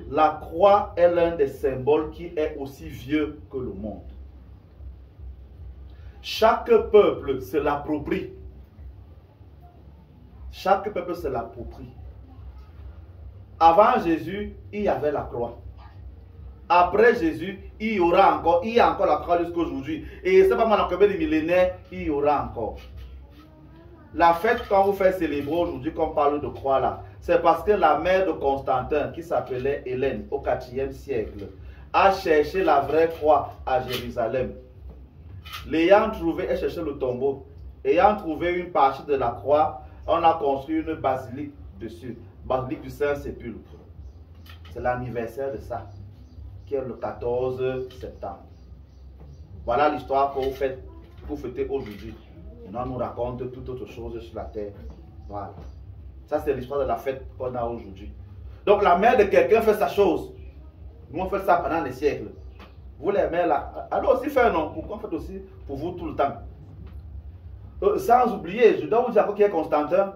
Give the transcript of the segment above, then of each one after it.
la croix est l'un des symboles qui est aussi vieux que le monde. Chaque peuple se l'approprie. Chaque peuple se l'approprie. Avant Jésus, il y avait la croix. Après Jésus, il y a encore la croix jusqu'à aujourd'hui. Et c'est pas mal en combien de millénaires, il y aura encore. La fête, quand vous faites célébrer aujourd'hui, qu'on parle de croix là, c'est parce que la mère de Constantin, qui s'appelait Hélène, au IVe siècle, a cherché la vraie croix à Jérusalem. L'ayant trouvé, elle cherchait le tombeau. Ayant trouvé une partie de la croix, on a construit une basilique dessus, basilique du Saint-Sépulcre. C'est l'anniversaire de ça, qui est le 14 septembre. Voilà l'histoire que vous fêtez aujourd'hui. Maintenant, on nous raconte toute autre chose sur la terre. Voilà. Ça, c'est l'histoire de la fête qu'on a aujourd'hui. Donc, la mère de quelqu'un fait sa chose. Nous, on fait ça pendant des siècles. Vous, les mères, là, allez aussi faire, non? Pourquoi on fait aussi pour vous tout le temps? Sans oublier, je dois vous dire qui est Constantin.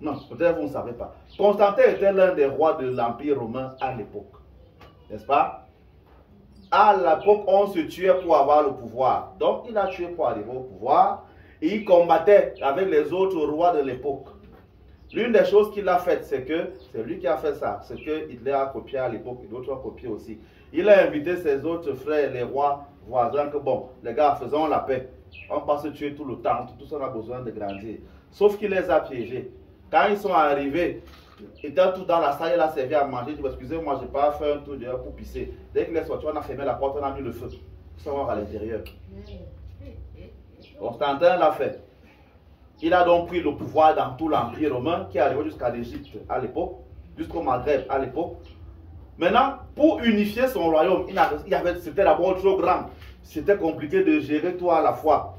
Non, peut-être vous ne savez pas. Constantin était l'un des rois de l'Empire romain à l'époque. N'est-ce pas? À l'époque, on se tuait pour avoir le pouvoir. Donc, il a tué pour arriver au pouvoir. Et il combattait avec les autres rois de l'époque. L'une des choses qu'il a faites, c'est que, c'est lui qui a fait ça, c'est que Hitler a copié à l'époque et d'autres ont copié aussi. Il a invité ses autres frères, les rois voisins, que bon, les gars, faisons la paix. On ne va pas se tuer tout le temps, tout ça on a besoin de grandir. Sauf qu'il les a piégés. Quand ils sont arrivés, étant tout dans la salle, il a servi à manger. Il dit, excusez-moi, je n'ai pas fait un tour dehors pour pisser. Dès qu'il est sorti, on a fermé la porte, on a mis le feu. Pour savoir à l'intérieur. Constantin l'a fait. Il a donc pris le pouvoir dans tout l'Empire romain qui est arrivé jusqu'à l'Égypte à l'époque, jusqu'au Maghreb à l'époque. Maintenant, pour unifier son royaume, c'était d'abord trop grand. C'était compliqué de gérer tout à la fois.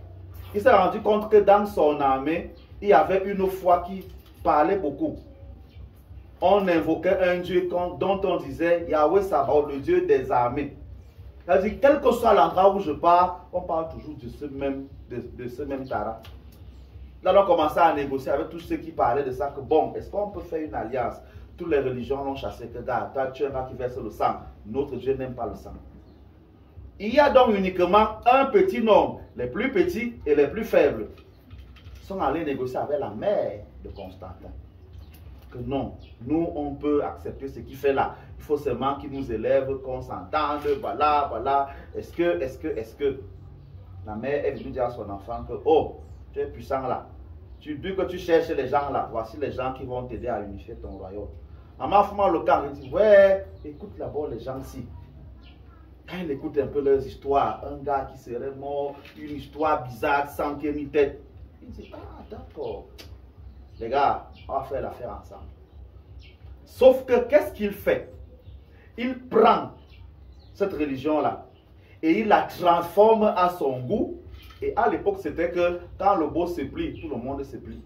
Il s'est rendu compte que dans son armée, il y avait une foi qui parlait beaucoup. On invoquait un Dieu dont on disait Yahweh Sabaoth, le Dieu des armées. C'est-à-dire, quel que soit l'endroit où je pars, on parle toujours de ce même Tara. Là, on a commencé à négocier avec tous ceux qui parlaient de ça, que bon, est-ce qu'on peut faire une alliance? Toutes les religions l'ont chassé, que toi, tu es un gars qui verse le sang. Notre Dieu n'aime pas le sang. Il y a donc uniquement un petit nombre, les plus petits et les plus faibles, sont allés négocier avec la mère de Constantin. Que non, nous, on peut accepter ce qu'il fait là. Il faut seulement qu'il nous élève, qu'on s'entende, voilà, voilà. Est-ce que la mère est venue dire à son enfant que, oh, tu es puissant là. Vu que tu cherches les gens là, voici les gens qui vont t'aider à unifier ton royaume. Maman Fouma le camp, il dit, ouais, écoute d'abord les gens ici. Quand il écoute un peu leurs histoires, un gars qui serait mort, une histoire bizarre, sans qu'il ni tête, il dit, ah d'accord, les gars, on va faire l'affaire ensemble. Sauf que qu'est-ce qu'il fait? Il prend cette religion-là et il la transforme à son goût. Et à l'époque, c'était que quand le beau se plie, tout le monde se plie.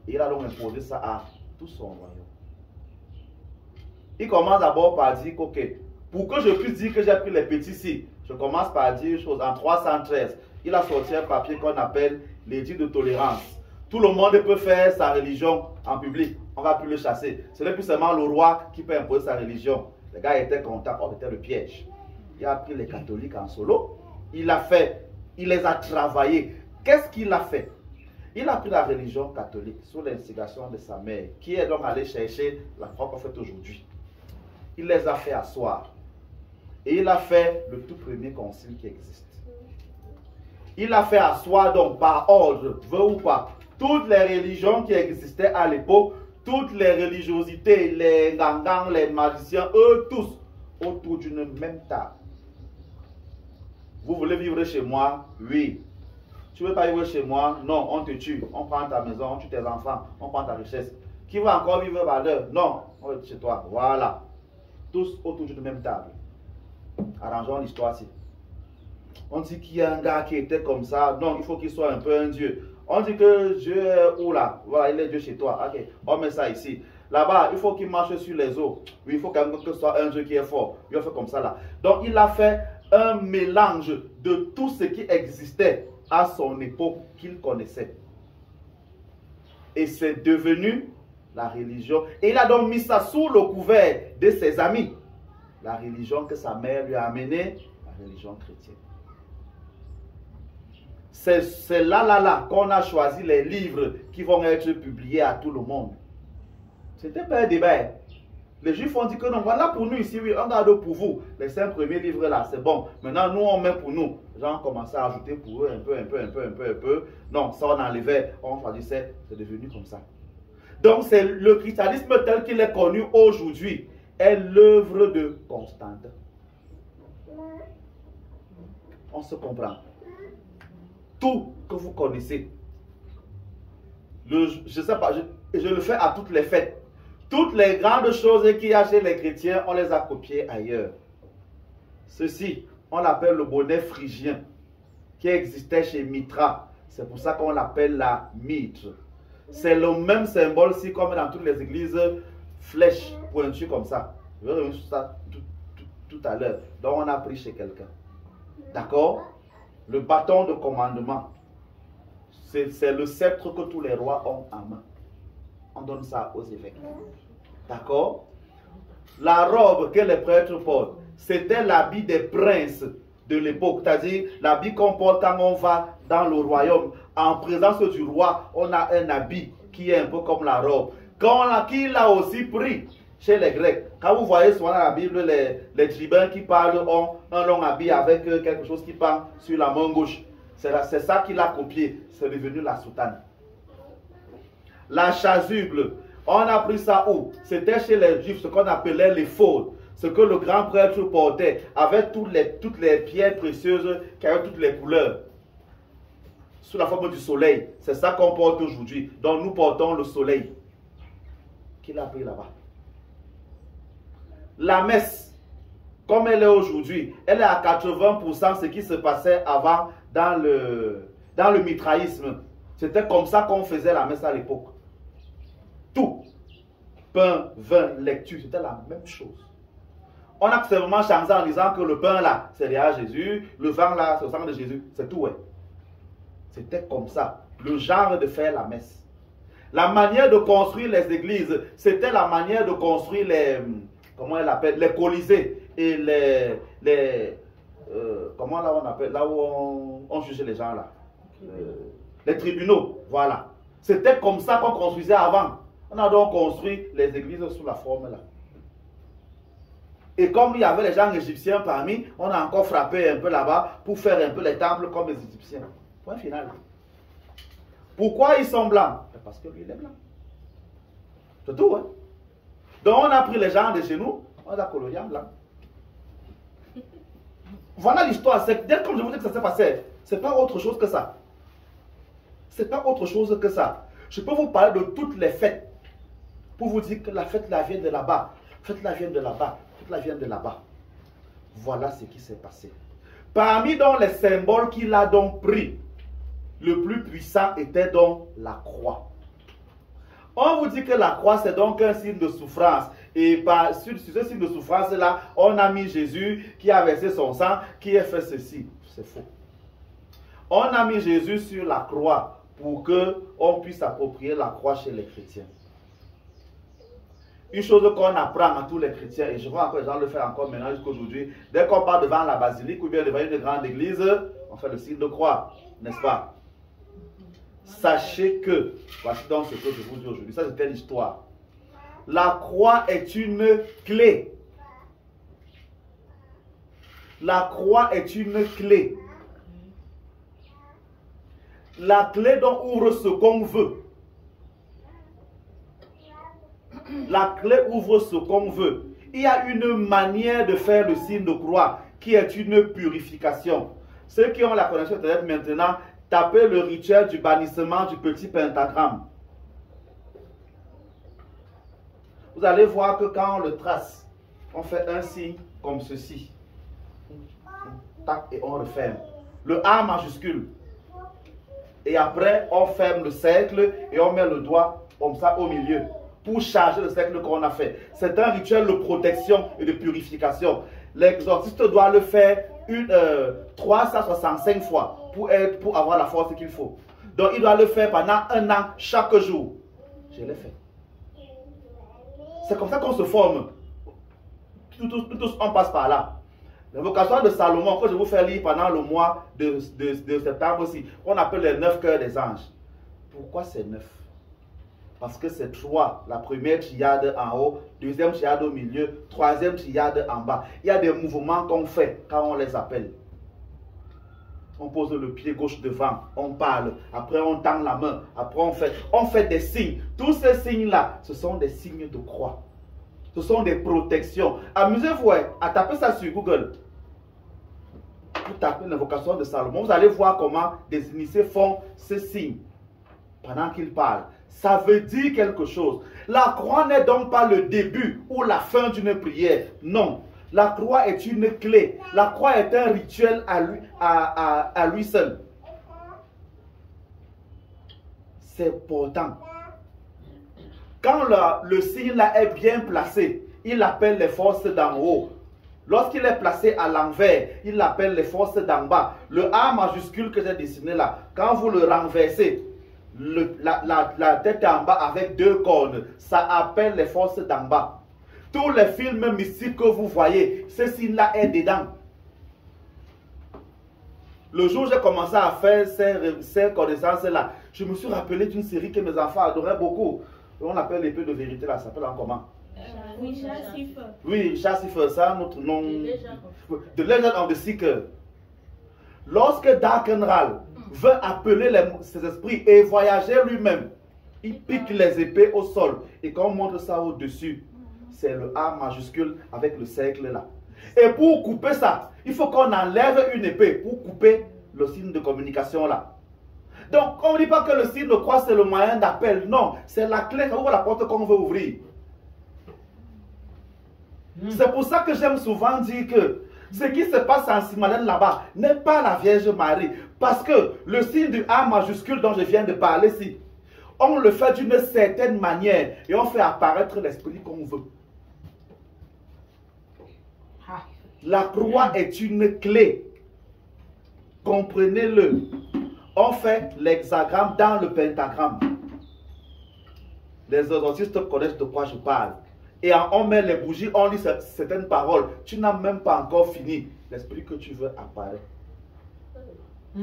Et il a donc imposé ça à tout son royaume. Il commence d'abord par dire, ok, pour que je puisse dire que j'ai pris les petits ici, je commence par dire une chose. En 313, il a sorti un papier qu'on appelle l'édit de tolérance. Tout le monde peut faire sa religion en public. On ne va plus le chasser. Ce n'est plus seulement le roi qui peut imposer sa religion. Les gars étaient contents. Oh, c'était le piège. Il a pris les catholiques en solo. Il les a travaillés. Qu'est-ce qu'il a fait? Il a pris la religion catholique sous l'instigation de sa mère, qui est donc allée chercher la croix qu'on fait aujourd'hui. Il les a fait asseoir. Et il a fait le tout premier concile qui existe. Il a fait asseoir donc par ordre, veut ou pas, toutes les religions qui existaient à l'époque, toutes les religiosités, les gangans, les magiciens, eux tous, autour d'une même table. Vous voulez vivre chez moi? Oui. Tu ne veux pas vivre chez moi? Non, on te tue. On prend ta maison, on tue tes enfants, on prend ta richesse. Qui va encore vivre valeur? Non, on va chez toi. Voilà. Tous autour d'une même table. Arrangeons l'histoire ici. On dit qu'il y a un gars qui était comme ça, donc il faut qu'il soit un peu un dieu. On dit que Dieu est où là? Voilà, il est Dieu chez toi. Ok, on met ça ici. Là-bas, il faut qu'il marche sur les eaux. Oui, il faut quand même que ce soit un Dieu qui est fort. Il a fait comme ça là. Donc il a fait un mélange de tout ce qui existait à son époque qu'il connaissait. Et c'est devenu la religion. Et il a donc mis ça sous le couvert de ses amis. la religion que sa mère lui a amenée, la religion chrétienne. C'est là qu'on a choisi les livres qui vont être publiés à tout le monde. C'était pas un débat. Les Juifs ont dit que non, voilà pour nous ici, oui, on garde pour vous. Les 5 premiers livres là, c'est bon. Maintenant, nous, on met pour nous. Les gens ont commencé à ajouter pour eux un peu. Non, ça, on enlevait, on choisissait. C'est devenu comme ça. Donc, c'est le christianisme tel qu'il est connu aujourd'hui est l'œuvre de Constantin. On se comprend. Tout que vous connaissez, je ne sais pas, je le fais à toutes les fêtes. Toutes les grandes choses qu'il y a chez les chrétiens, on les a copiées ailleurs. Ceci, on l'appelle le bonnet phrygien, qui existait chez Mitra. C'est pour ça qu'on l'appelle la mitre. C'est le même symbole, si comme dans toutes les églises, flèche pointue comme ça. Je vais revenir sur ça tout à l'heure. Donc on a pris chez quelqu'un. D'accord? Le bâton de commandement, c'est le sceptre que tous les rois ont en main. On donne ça aux évêques. D'accord? La robe que les prêtres portent, c'était l'habit des princes de l'époque. C'est-à-dire l'habit qu'on porte quand on va dans le royaume. En présence du roi, on a un habit qui est un peu comme la robe. Qui l'a aussi pris chez les Grecs. Quand vous voyez souvent dans la Bible, les tribuns qui parlent ont un long habit avec quelque chose qui pend sur la main gauche. C'est ça qu'il a copié. C'est devenu la soutane. La chasuble, on a pris ça où? C'était chez les Juifs, ce qu'on appelait les faudes. Ce que le grand prêtre portait, avec toutes les pierres précieuses qui avaient toutes les couleurs. Sous la forme du soleil. C'est ça qu'on porte aujourd'hui. Donc nous portons le soleil. Qu'il a pris là-bas. La messe, comme elle est aujourd'hui, elle est à 80% ce qui se passait avant dans le mitraïsme. C'était comme ça qu'on faisait la messe à l'époque. Tout. Pain, vin, lecture, c'était la même chose. On a seulement changé en disant que le pain là, c'est lié à Jésus, le vin là, c'est le sang de Jésus. C'est tout, ouais. C'était comme ça. Le genre de faire la messe. La manière de construire les églises, c'était la manière de construire comment elle appelle, les colisées et comment là on appelle, là où on jugeait les gens là. Les tribunaux, voilà. C'était comme ça qu'on construisait avant. On a donc construit les églises sous la forme là. Et comme il y avait les gens égyptiens parmi, on a encore frappé un peu là-bas pour faire un peu les temples comme les Égyptiens. Point final. Pourquoi ils sont blancs? Parce que lui, il est blanc. C'est tout, hein? Donc on a pris les gens de chez nous, on a colorié en blanc. Voilà l'histoire. Dès comme je vous dis que ça s'est passé, c'est pas autre chose que ça. C'est pas autre chose que ça. Je peux vous parler de toutes les fêtes pour vous dire que la fête là vient de là-bas. La fête là vient de là-bas. La fête là vient de là-bas. Voilà ce qui s'est passé. Parmi donc les symboles qu'il a donc pris, le plus puissant était donc la croix. On vous dit que la croix c'est donc un signe de souffrance. Et sur ce signe de souffrance là, on a mis Jésus qui a versé son sang, qui a fait ceci. C'est faux. On a mis Jésus sur la croix pour qu'on puisse approprier la croix chez les chrétiens. Une chose qu'on apprend à tous les chrétiens, et je vois encore les gens le faire encore maintenant jusqu'à aujourd'hui, dès qu'on part devant la basilique ou bien devant une grande église, on fait le signe de croix, n'est-ce pas? Sachez que, voici donc ce que je vous dis aujourd'hui, ça c'était l'histoire. La croix est une clé. La croix est une clé. La clé dont ouvre ce qu'on veut. La clé ouvre ce qu'on veut. Il y a une manière de faire le signe de croix qui est une purification. Ceux qui ont la connaissance peut-être maintenant, tapez le rituel du bannissement du petit pentagramme. Vous allez voir que quand on le trace, on fait un signe comme ceci. Tac, et on referme. Le A majuscule. Et après, on ferme le cercle et on met le doigt comme ça au milieu pour charger le cercle qu'on a fait. C'est un rituel de protection et de purification. L'exorciste doit le faire 365 fois pour avoir la force qu'il faut. Donc, il doit le faire pendant 1 an chaque jour. Je l'ai fait. C'est comme ça qu'on se forme. tous on passe par là. L'invocation de Salomon, que je vous fais lire pendant le mois de septembre aussi, on appelle les 9 cœurs des anges. Pourquoi c'est 9? Parce que c'est 3. La première triade en haut, deuxième triade au milieu, troisième triade en bas. Il y a des mouvements qu'on fait quand on les appelle. On pose le pied gauche devant, on parle, après on tend la main, après on fait des signes. Tous ces signes-là, ce sont des signes de croix. Ce sont des protections. Amusez-vous à taper ça sur Google. Vous tapez l'invocation de Salomon, vous allez voir comment des initiés font ces signes pendant qu'ils parlent. Ça veut dire quelque chose. La croix n'est donc pas le début ou la fin d'une prière. Non. La croix est une clé. La croix est un rituel à lui seul. C'est important. Quand le signe là est bien placé, il appelle les forces d'en haut. Lorsqu'il est placé à l'envers, il appelle les forces d'en bas. Le A majuscule que j'ai dessiné là, quand vous le renversez, la tête en bas avec 2 cornes, ça appelle les forces d'en bas. Tous les films mystiques que vous voyez, ce signe-là est dedans. Le jour où j'ai commencé à faire ces connaissances-là, je me suis rappelé d'une série que mes enfants adoraient beaucoup. On appelle l'épée de vérité là, ça s'appelle en comment? Oui, Chassifer, ça notre nom. The Legend of the Seeker. Lorsque Darkenral veut appeler ses esprits et voyager lui-même, il pique les épées au sol. Et quand on montre ça au-dessus, c'est le A majuscule avec le cercle là. Et pour couper ça, il faut qu'on enlève une épée pour couper le signe de communication là. Donc, on ne dit pas que le signe de croix c'est le moyen d'appel. Non, c'est la clé qui ouvre la porte qu'on veut ouvrir. C'est pour ça que j'aime souvent dire que ce qui se passe en Simalène là-bas n'est pas la Vierge Marie. Parce que le signe du A majuscule dont je viens de parler ici, on le fait d'une certaine manière et on fait apparaître l'esprit qu'on veut. La croix est une clé. Comprenez-le. On fait l'hexagramme dans le pentagramme. Les exorcistes connaissent de quoi je parle. Et on met les bougies, on lit certaines paroles. Tu n'as même pas encore fini. L'esprit que tu veux apparaît.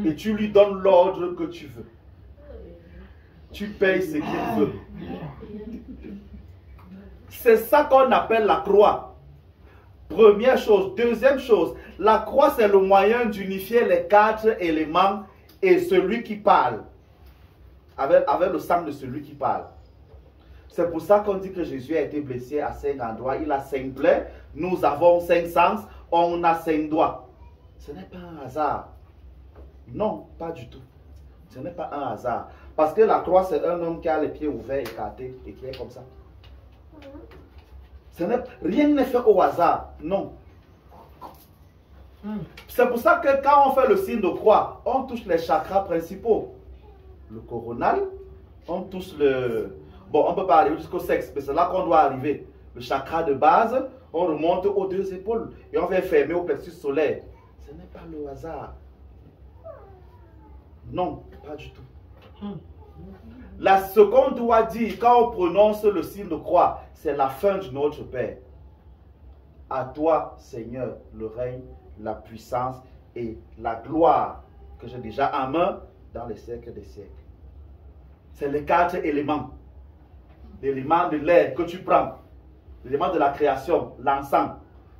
Et tu lui donnes l'ordre que tu veux. Tu payes ce qu'il veut. C'est ça qu'on appelle la croix. Première chose. Deuxième chose, la croix c'est le moyen d'unifier les 4 éléments et celui qui parle. Avec le sang de celui qui parle. C'est pour ça qu'on dit que Jésus a été blessé à 5 endroits. Il a 5 plaies. Nous avons 5 sens. On a 5 doigts. Ce n'est pas un hasard. Non, pas du tout. Ce n'est pas un hasard. Parce que la croix, c'est un homme qui a les pieds ouverts, écartés et qui est comme ça. Rien n'est fait au hasard. Non. C'est pour ça que quand on fait le signe de croix, on touche les chakras principaux. Le coronal, on touche le... Bon, on ne peut pas arriver jusqu'au sexe, mais c'est là qu'on doit arriver. Le chakra de base, on remonte aux 2 épaules et on va fermer au plexus solaire. Ce n'est pas le hasard. Non, pas du tout. Ce qu'on doit dire quand on prononce le signe de croix, c'est la fin de notre Père. À toi, Seigneur, le règne, la puissance et la gloire que j'ai déjà en main dans les siècles des siècles. C'est les 4 éléments. L'élément de l'air que tu prends, l'élément de la création, l'encens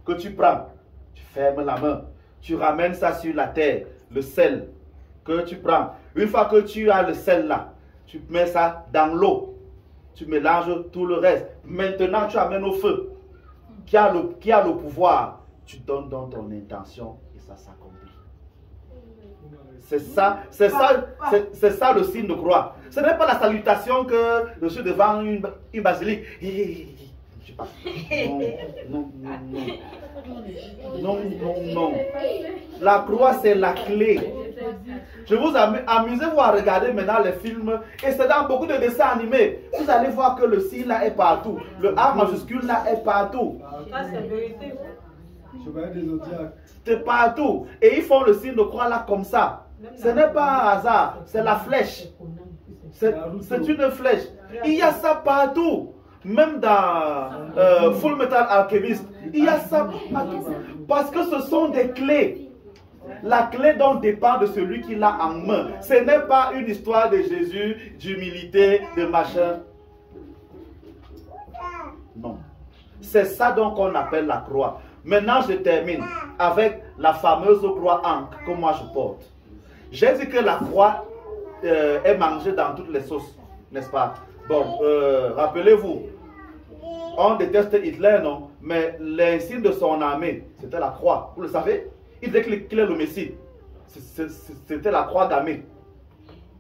que tu prends, tu fermes la main, tu ramènes ça sur la terre, le sel que tu prends. Une fois que tu as le sel là, tu mets ça dans l'eau, tu mélanges tout le reste. Maintenant, tu amènes au feu, qui a le pouvoir, tu donnes dans ton intention et ça s'accomplit. C'est ça le signe de croix. Ce n'est pas la salutation que je suis devant une basilique. Je passe. Non. La croix, c'est la clé. Je vous amusez-vous à regarder maintenant les films. Et c'est dans beaucoup de dessins animés. Vous allez voir que le signe là est partout. Le A majuscule là est partout. C'est partout. Et ils font le signe de croix là comme ça. Ce n'est pas un hasard, c'est la flèche. C'est une flèche. Il y a ça partout. Même dans Full Metal Alchemist, il y a ça. Parce que ce sont des clés. La clé donc dépend de celui qui l'a en main. Ce n'est pas une histoire de Jésus, d'humilité, de machin. Non. C'est ça donc qu'on appelle la croix. Maintenant, je termine avec la fameuse croix ancre que moi je porte. J'ai dit que la croix est mangée dans toutes les sauces, n'est-ce pas? Bon, rappelez-vous, on déteste Hitler, non? Mais l'insigne de son armée, c'était la croix. Vous le savez? Il disait qu'il est le Messie. C'était la croix gammée.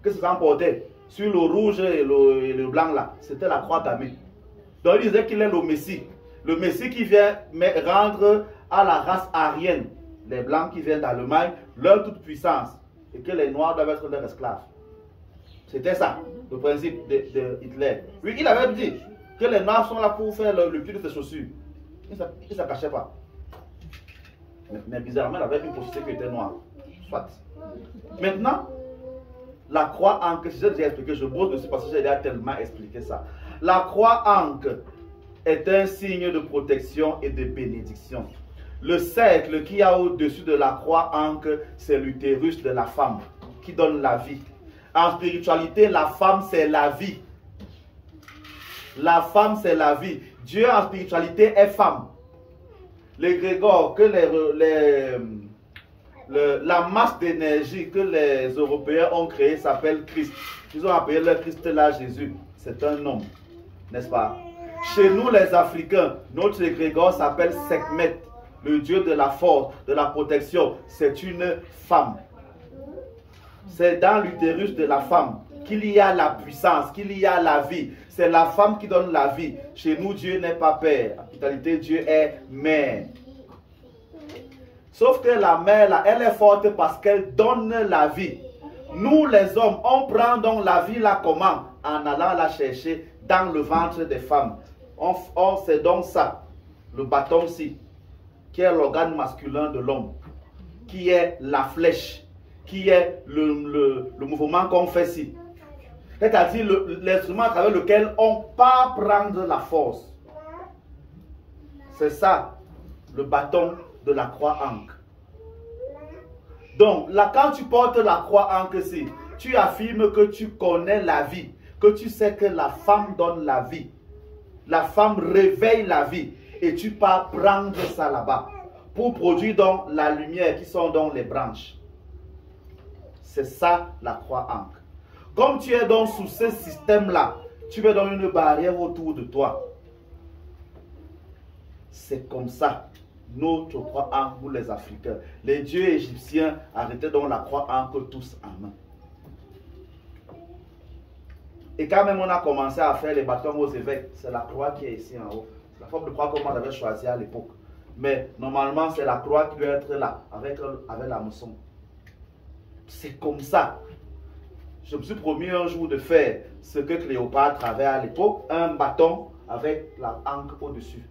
Qu'est-ce que ça emportait? Sur le rouge et le blanc là, c'était la croix gammée. Donc il disait qu'il est le Messie. Le Messie qui vient rendre à la race aryenne, les blancs qui viennent d'Allemagne, leur toute puissance. Et que les noirs doivent être leurs esclaves. C'était ça, le principe de Hitler. Oui, il avait dit que les noirs sont là pour faire le cul de ses chaussures. Il ne se cachait pas. Mais bizarrement, il avait une prostituée qui était noire. Soit. Maintenant, la croix ancre, si j'ai déjà expliqué, je bosse dessus parce que j'ai déjà tellement expliqué ça. La croix ancre est un signe de protection et de bénédiction. Le cercle qu'il y a au-dessus de la croix ancre, c'est l'utérus de la femme qui donne la vie. En spiritualité, la femme, c'est la vie. La femme, c'est la vie. Dieu, en spiritualité, est femme. L'égrégore, que la masse d'énergie que les Européens ont créée s'appelle Christ. Ils ont appelé le Christ là Jésus. C'est un homme, n'est-ce pas? Chez nous, les Africains, notre égrégore s'appelle Sekhmet, le dieu de la force, de la protection. C'est une femme. C'est dans l'utérus de la femme qu'il y a la puissance, qu'il y a la vie. C'est la femme qui donne la vie. Chez nous, Dieu n'est pas père. En réalité, Dieu est mère. Sauf que la mère, là, elle est forte parce qu'elle donne la vie. Nous, les hommes, on prend donc la vie là comment? En allant la chercher dans le ventre des femmes. C'est donc ça, le bâton-ci, qui est l'organe masculin de l'homme, qui est la flèche, qui est le mouvement qu'on fait ici. C'est-à-dire l'instrument à travers lequel on part prendre la force. C'est ça, le bâton de la croix ancre. Donc, là, quand tu portes la croix ancre ici, tu affirmes que tu connais la vie, que tu sais que la femme donne la vie. La femme réveille la vie et tu pars prendre ça là-bas pour produire donc la lumière qui sont donc les branches. C'est ça la croix ancre. Comme tu es donc sous ce système-là, tu mets donc une barrière autour de toi. C'est comme ça. Notre croix ancre, nous les Africains. Les dieux égyptiens arrêtaient donc la croix ancre tous en main. Et quand même on a commencé à faire les bâtons aux évêques, c'est la croix qui est ici en haut. C'est la forme de croix que moi j'avais choisie à l'époque. Mais normalement c'est la croix qui doit être là, avec la mousson. C'est comme ça. Je me suis promis un jour de faire ce que Cléopâtre avait à l'époque, un bâton avec la ancre au-dessus.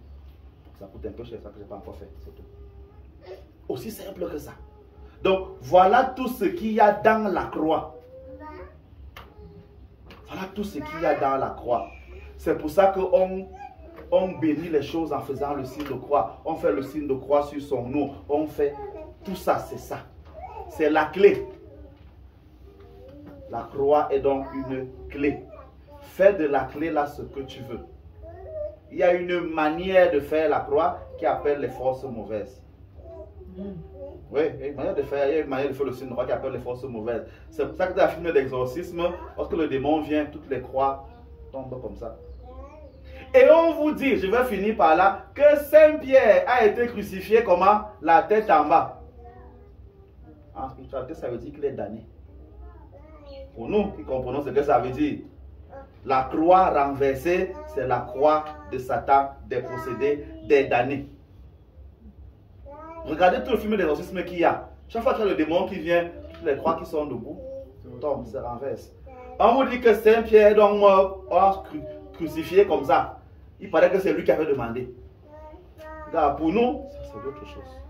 Ça coûte un peu cher, ça que je n'ai pas encore fait, c'est tout. Aussi simple que ça. Donc voilà tout ce qu'il y a dans la croix. Voilà tout ce qu'il y a dans la croix. C'est pour ça qu'on bénit les choses en faisant le signe de croix. On fait le signe de croix sur son nom. On fait tout ça, c'est ça. C'est la clé. La croix est donc une clé. Fais de la clé là ce que tu veux. Il y a une manière de faire la croix qui appelle les forces mauvaises. Oui, il y a une manière de faire le signe de croix qui appelle les forces mauvaises. C'est pour ça que dans la film d'exorcisme, lorsque le démon vient, toutes les croix tombent comme ça. Et on vous dit, je vais finir par là, que Saint-Pierre a été crucifié comment? La tête en bas. En spiritualité, ça veut dire qu'il est damné. Pour nous qui comprenons ce que ça veut dire, la croix renversée, c'est la croix de Satan, des possédés, des damnés. Regardez tout le film d'exorcisme qu'il y a. Chaque fois qu'il y a le démon qui vient, toutes les croix qui sont debout tombent, se renversent. On vous dit que Saint-Pierre est donc mort, crucifié comme ça. Il paraît que c'est lui qui avait demandé. Pour nous, c'est autre chose.